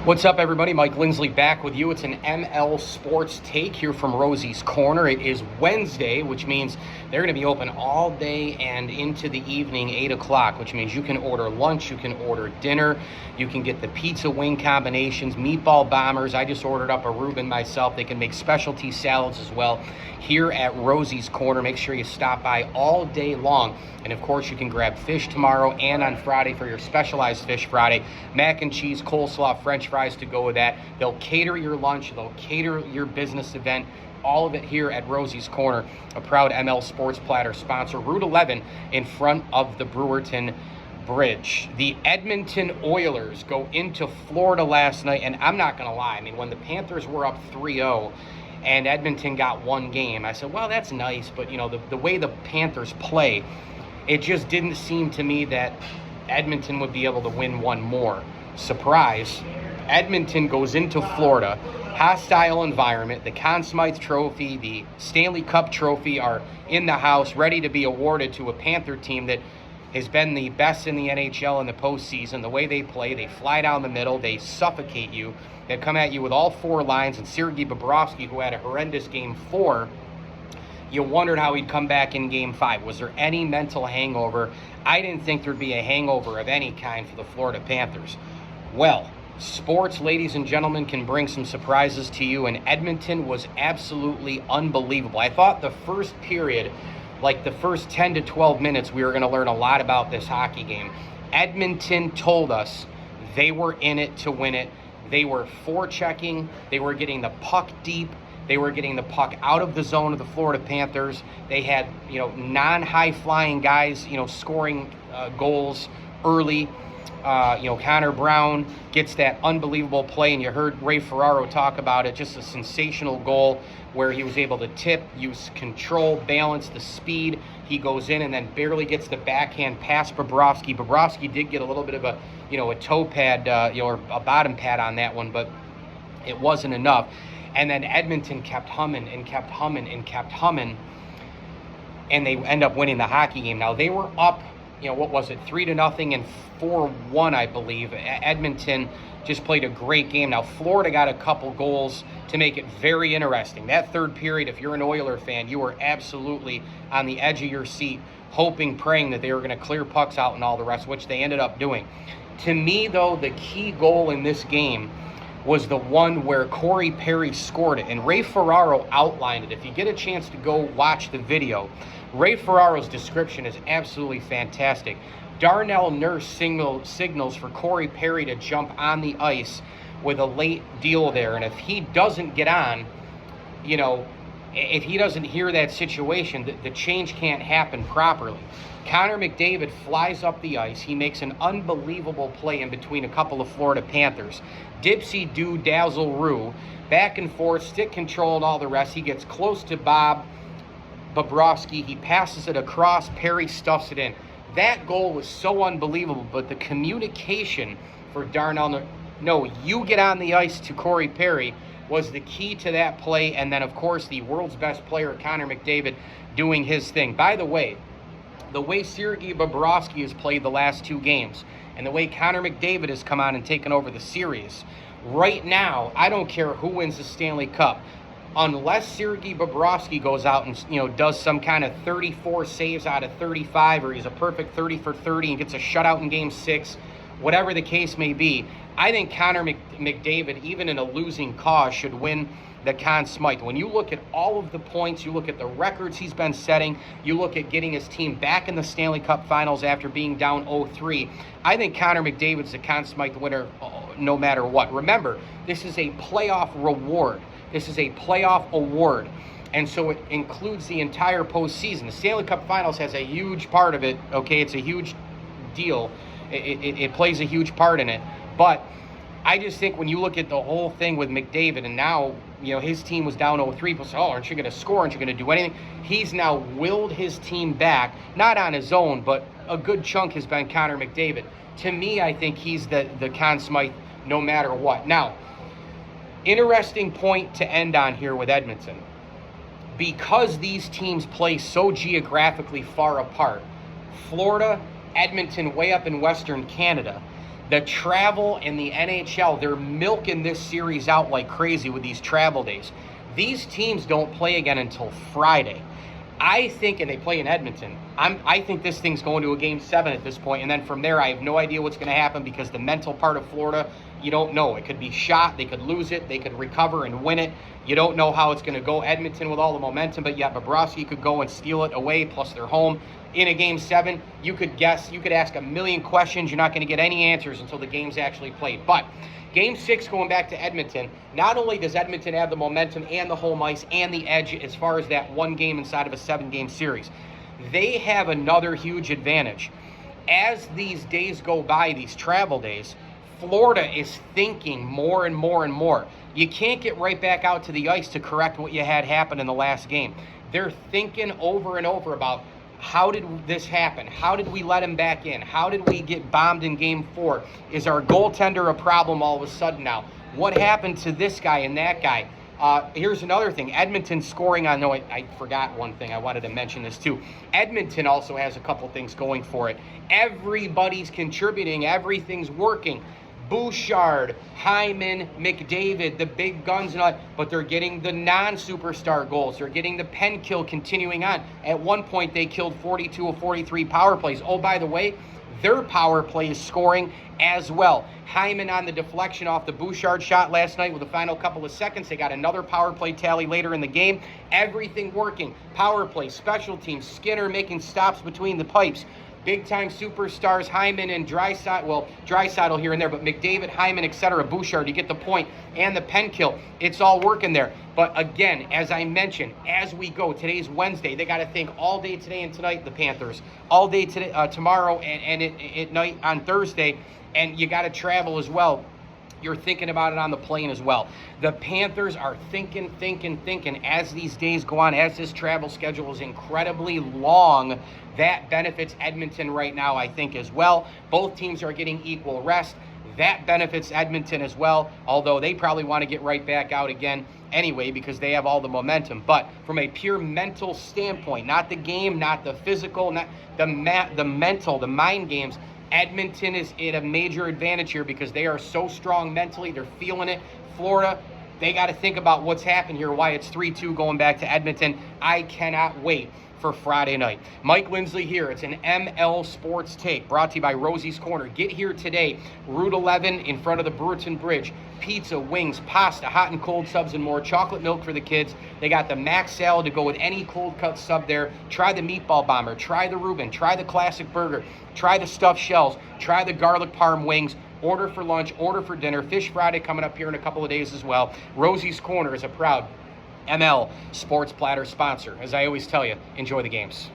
What's up, everybody? Mike Lindsley back with you. It's an ML Sports Take here from Rosie's Corner. It is Wednesday, which means they're going to be open all day and into the evening, 8 o'clock, which means you can order lunch, you can order dinner, you can get the pizza wing combinations, meatball bombers. I just ordered up a Reuben myself. They can make specialty salads as well here at Rosie's Corner. Make sure you stop by all day long. And of course, you can grab fish tomorrow and on Friday for your specialized fish Friday. Mac and cheese, coleslaw, French fries to go with that. They'll cater your lunch. They'll cater your business event. All of it here at Rosie's Corner, a proud ML Sports Platter sponsor. Route 11 in front of the Brewerton Bridge. The Edmonton Oilers go into Florida last night, and I'm not going to lie. I mean, when the Panthers were up 3-0 and Edmonton got one game, I said, well, that's nice, but, you know, the way the Panthers play, it just didn't seem to me that Edmonton would be able to win one more. Surprise, Edmonton goes into Florida, hostile environment. The Conn Smythe Trophy, the Stanley Cup Trophy are in the house, ready to be awarded to a Panther team that has been the best in the NHL in the postseason. The way they play, they fly down the middle, they suffocate you. They come at you with all four lines, and Sergei Bobrovsky, who had a horrendous Game 4, you wondered how he'd come back in Game 5. Was there any mental hangover? I didn't think there'd be a hangover of any kind for the Florida Panthers. Well, sports, ladies and gentlemen, can bring some surprises to you, and Edmonton was absolutely unbelievable. I thought the first period, like the first 10 to 12 minutes, we were going to learn a lot about this hockey game. Edmonton told us they were in it to win it. They were forechecking. They were getting the puck deep. They were getting the puck out of the zone of the Florida Panthers. They had, non-high-flying guys, scoring goals early. Connor Brown gets that unbelievable play, and you heard Ray Ferraro talk about it, just a sensational goal where he was able to tip, use control, balance, the speed. He goes in and then barely gets the backhand past Bobrovsky. Bobrovsky did get a little bit of a toe pad, or a bottom pad on that one, but it wasn't enough. And then Edmonton kept humming and kept humming and kept humming, and they end up winning the hockey game. Now, they were up, 3-0 and 4-1, I believe. Edmonton just played a great game. Now, Florida got a couple goals to make it very interesting. That third period, if you're an Oiler fan, you were absolutely on the edge of your seat, hoping, praying that they were going to clear pucks out and all the rest, which they ended up doing. To me, though, the key goal in this game was the one where Corey Perry scored it. And Ray Ferraro outlined it. If you get a chance to go watch the video, Ray Ferraro's description is absolutely fantastic. Darnell Nurse signals for Corey Perry to jump on the ice with a late deal there. And if he doesn't get on, if he doesn't hear that situation, the change can't happen properly. Connor McDavid flies up the ice. He makes an unbelievable play in between a couple of Florida Panthers. Dipsy do dazzle roo, back and forth, stick control and all the rest. He gets close to Bobrovsky. He passes it across. Perry stuffs it in. That goal was so unbelievable, but the communication for Darnell, no, you get on the ice to Corey Perry, was the key to that play. And then, of course, the world's best player, Connor McDavid, doing his thing. By the way Sergei Bobrovsky has played the last two games, and the way Connor McDavid has come on and taken over the series, right now, I don't care who wins the Stanley Cup, unless Sergei Bobrovsky goes out and does some kind of 34 saves out of 35, or he's a perfect 30 for 30 and gets a shutout in Game 6, whatever the case may be, I think Connor McDavid, even in a losing cause, should win the Conn Smythe. When you look at all of the points, you look at the records he's been setting, you look at getting his team back in the Stanley Cup Finals after being down 0-3, I think Connor McDavid's the Conn Smythe winner no matter what. Remember, this is a playoff reward. This is a playoff award. And so it includes the entire postseason. The Stanley Cup Finals has a huge part of it, okay? It's a huge deal. It plays a huge part in it. But I just think when you look at the whole thing with McDavid, and now, his team was down 0-3, people say, aren't you going to score? Aren't you going to do anything? He's now willed his team back, not on his own, but a good chunk has been Connor McDavid. To me, I think he's the Conn Smythe no matter what. Now, interesting point to end on here with Edmonton. Because these teams play so geographically far apart, Florida, Edmonton, way up in Western Canada, The travel in the NHL, they're milking this series out like crazy with these travel days. These teams don't play again until Friday. I think, and they play in Edmonton, I think this thing's going to a Game 7 at this point, and then from there, I have no idea what's going to happen because the mental part of Florida, you don't know. It could be shot, they could lose it, they could recover and win it. You don't know how it's going to go. Edmonton with all the momentum, but yeah, Bobrovsky could go and steal it away, plus they're home. In a Game 7, you could guess, you could ask a million questions. You're not going to get any answers until the game's actually played. But Game 6 going back to Edmonton, not only does Edmonton have the momentum and the home ice and the edge as far as that one game inside of a 7-game series, they have another huge advantage. As these days go by, these travel days, Florida is thinking more and more and more. You can't get right back out to the ice to correct what you had happen in the last game. They're thinking over and over about, how did this happen? How did we let him back in? How did we get bombed in Game 4? Is our goaltender a problem all of a sudden now? What happened to this guy and that guy? Here's another thing. Edmonton scoring on... No, I forgot one thing. I wanted to mention this too. Edmonton also has a couple things going for it. Everybody's contributing. Everything's working. Bouchard, Hyman, McDavid, the big guns and all that, but they're getting the non-superstar goals. They're getting the pen kill continuing on. At one point, they killed 42 of 43 power plays. Oh, by the way, their power play is scoring as well. Hyman on the deflection off the Bouchard shot last night with the final couple of seconds. They got another power play tally later in the game. Everything working. Power play, special teams, Skinner making stops between the pipes. Big-time superstars, Hyman and Draisaitl, well, Draisaitl here and there, but McDavid, Hyman, etc., Bouchard, you get the point, and the pen kill. It's all working there. But again, as I mentioned, as we go, today's Wednesday, they got to think all day today and tonight, the Panthers, all day today, tomorrow and at night on Thursday, and you got to travel as well. You're thinking about it on the plane as well. The Panthers are thinking as these days go on, as this travel schedule is incredibly long. That benefits Edmonton right now, I think, as well. Both teams are getting equal rest. That benefits Edmonton as well, although they probably want to get right back out again anyway because they have all the momentum. But from a pure mental standpoint, not the game, not the physical, not the mental, the mind games, Edmonton is at a major advantage here because they are so strong mentally. They're feeling it. Florida, they got to think about what's happened here, why it's 3-2 going back to Edmonton. I cannot wait for Friday night. Mike Lindsley here. It's an ML Sports Take brought to you by Rosie's Corner. Get here today, Route 11 in front of the Brewerton Bridge. Pizza, wings, pasta, hot and cold subs, and more. Chocolate milk for the kids. They got the mac salad to go with any cold cut sub there. Try the meatball bomber. Try the Reuben. Try the classic burger. Try the stuffed shells. Try the garlic parm wings. Order for lunch. Order for dinner. Fish Friday coming up here in a couple of days as well. Rosie's Corner is a proud ML Sports Platter sponsor. As I always tell you, enjoy the games.